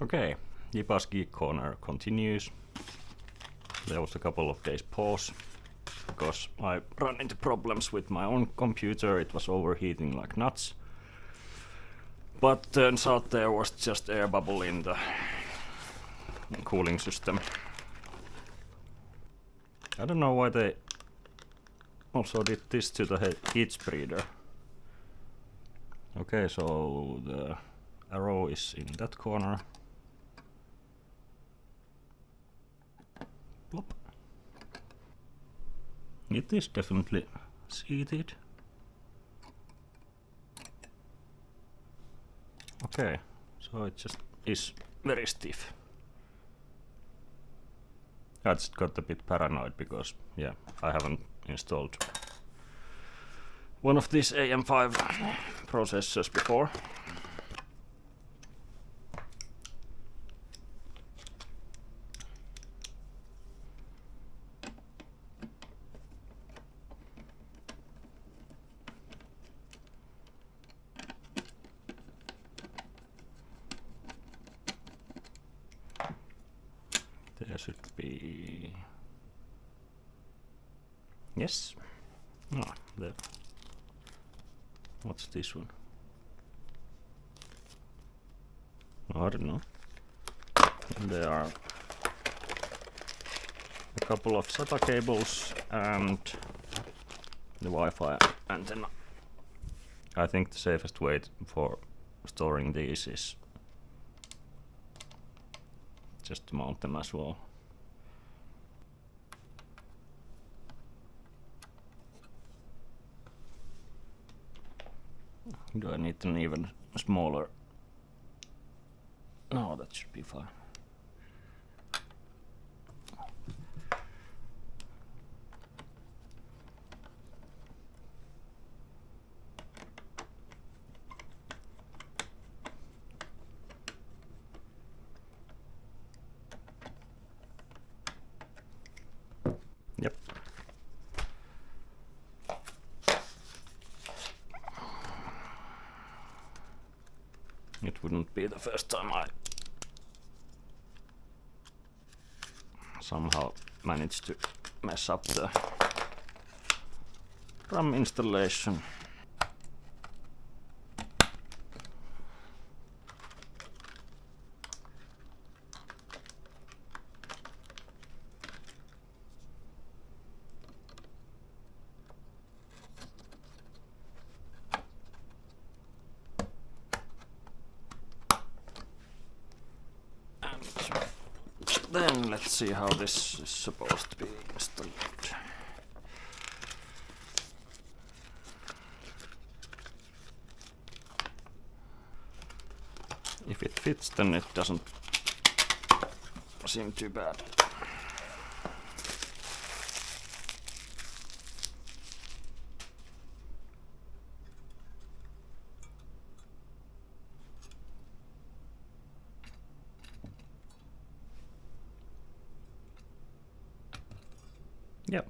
Okay, Jipa's Geek Corner continues. There was a couple of days pause because I ran into problems with my own computer. It was overheating like nuts. But turns out there was just air bubble in the cooling system. I don't know why they also did this to the heat spreader. Okay, so the arrow is in that corner. Plop. It is definitely seated. Okay, so it just is very stiff. I just got a bit paranoid because, yeah, I haven't installed one of these AM5 processors before. There should be... Yes. Ah, there. What's this one? I don't know. And there are a couple of SATA cables and the Wi-Fi antenna. I think the safest way for storing these is just to mount them as well. Do I need an even smaller? No, that should be fine. Yep. It wouldn't be the first time I somehow managed to mess up the RAM installation. Then let's see how this is supposed to be installed. If it fits, then it doesn't seem too bad. Yep.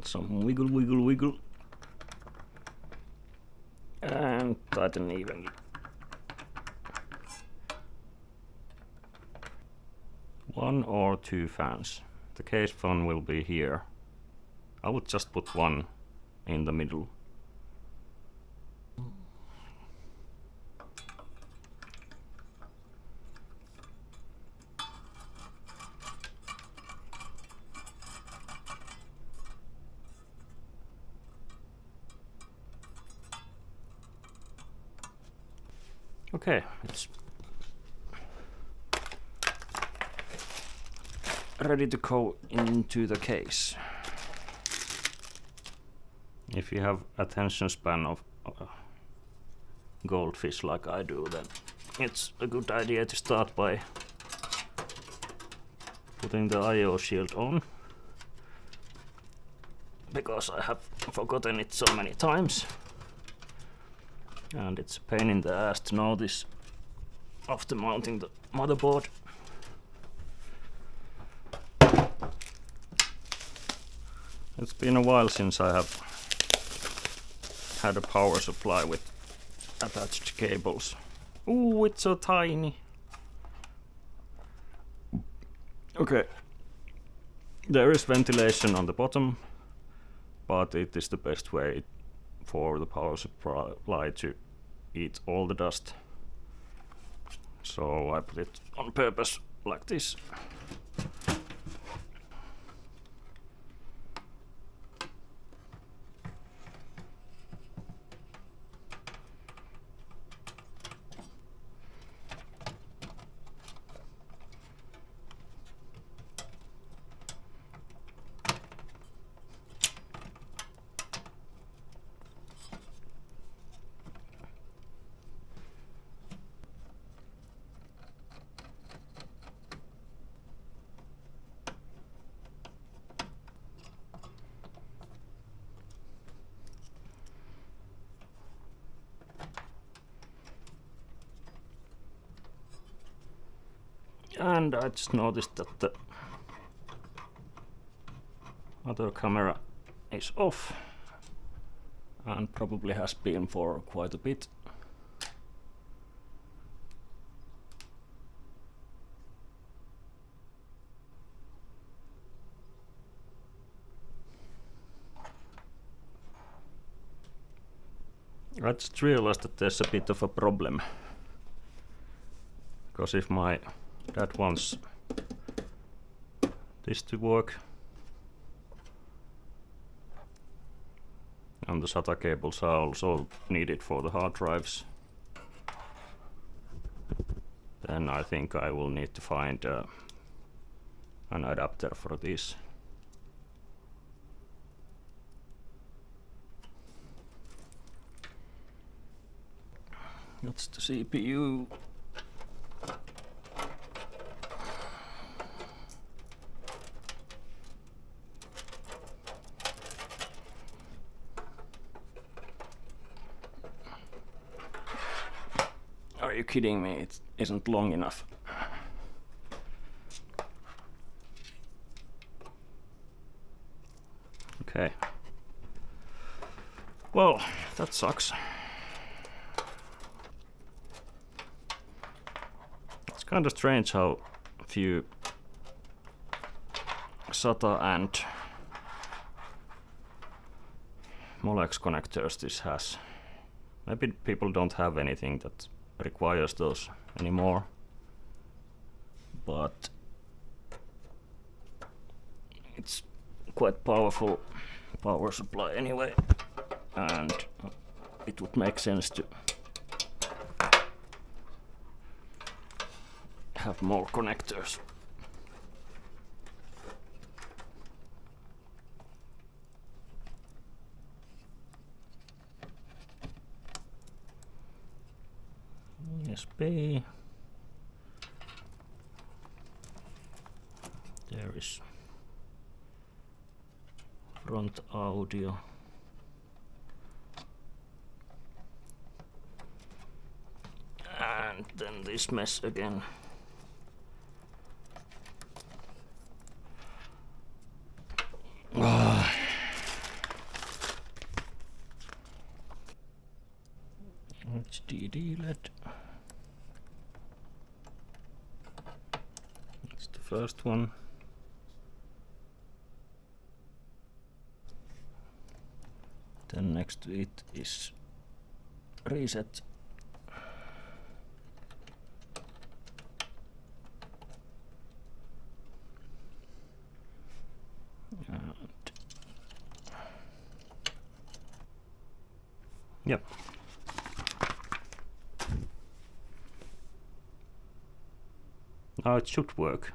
Some wiggle, wiggle, wiggle. And tighten evenly. One or two fans. The case fan will be here. I would just put one in the middle. Okay, it's ready to go into the case. If you have attention span of goldfish like I do, then it's a good idea to start by putting the I/O shield on, because I have forgotten it so many times. And it's a pain in the ass to know this after mounting the motherboard. It's been a while since I have had a power supply with attached cables. Ooh, it's so tiny. Okay. There is ventilation on the bottom, but it is the best way for the power supply to eat all the dust. So I put it on purpose like this. And I just noticed that the other camera is off, and probably has been for quite a bit. I just realized that there's a bit of a problem, because if my dad wants this to work, and the SATA cables are also needed for the hard drives, then I think I will need to find an adapter for this. That's the CPU. Are you kidding me? It isn't long enough. Okay. Well, that sucks. It's kind of strange how few SATA and Molex connectors this has. Maybe people don't have anything that requires those anymore, but it's quite powerful power supply anyway, and it would make sense to have more connectors. USB. There is front audio. And then this mess again. first one. Then next to it is reset. And yep. Now it should work.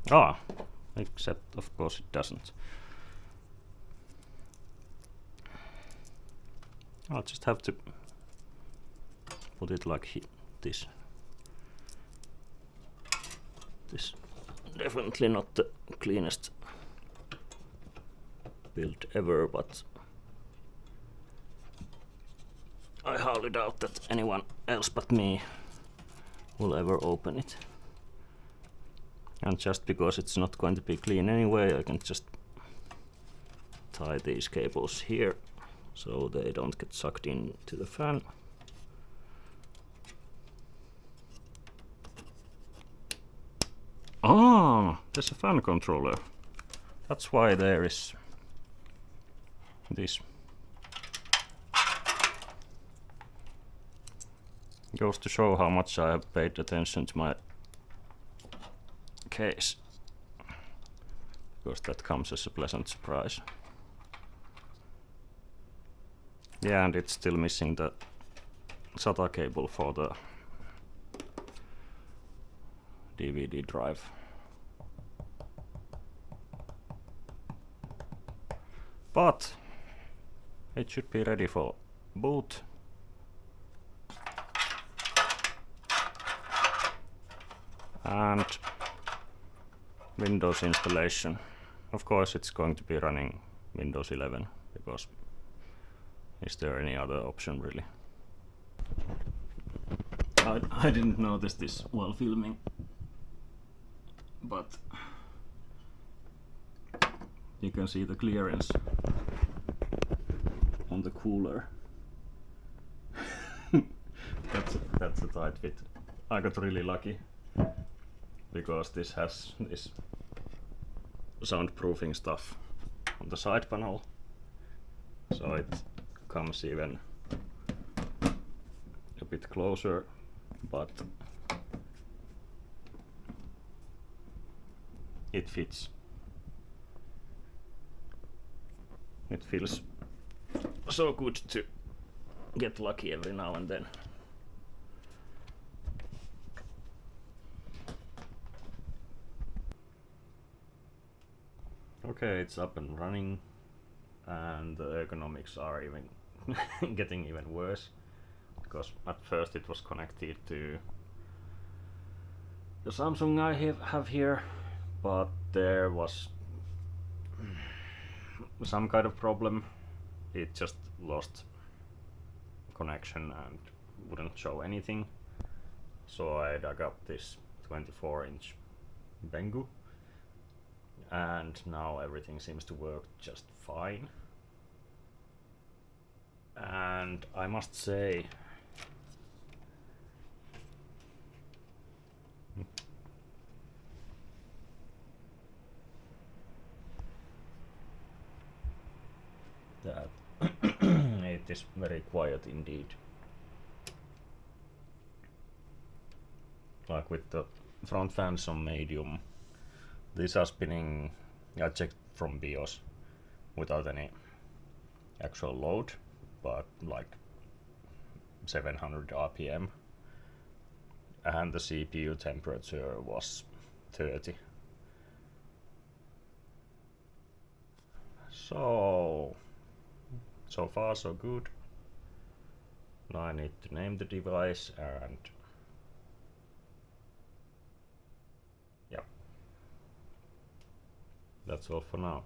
Ah, except of course it doesn't. I'll just have to put it like this. This definitely not the cleanest build ever, but I highly doubt that anyone else but me will ever open it. And just because it's not going to be clean anyway, I can just tie these cables here so they don't get sucked into the fan. Ah, there's a fan controller. That's why there is this. Goes to show how much I have paid attention to my case, because that comes as a pleasant surprise. Yeah, and it's still missing the SATA cable for the DVD drive. But it should be ready for boot. And Windows installation. Of course it's going to be running Windows 11, because is there any other option really? I didn't notice this while filming, but you can see the clearance on the cooler. That's a tight fit. I got really lucky, because this has this soundproofing stuff on the side panel, so it comes even a bit closer, but it fits. It feels so good to get lucky every now and then. Okay, it's up and running, and the ergonomics are even getting even worse, because at first it was connected to the Samsung I have here, but there was some kind of problem. It just lost connection and wouldn't show anything, so I dug up this 24-inch Bengu, and now everything seems to work just fine. And I must say, that it is very quiet indeed. Like with the front fans on medium, these are spinning, I checked from BIOS without any actual load, but like 700 RPM, and the CPU temperature was 30. So far so good. Now I need to name the device, and yeah, that's all for now.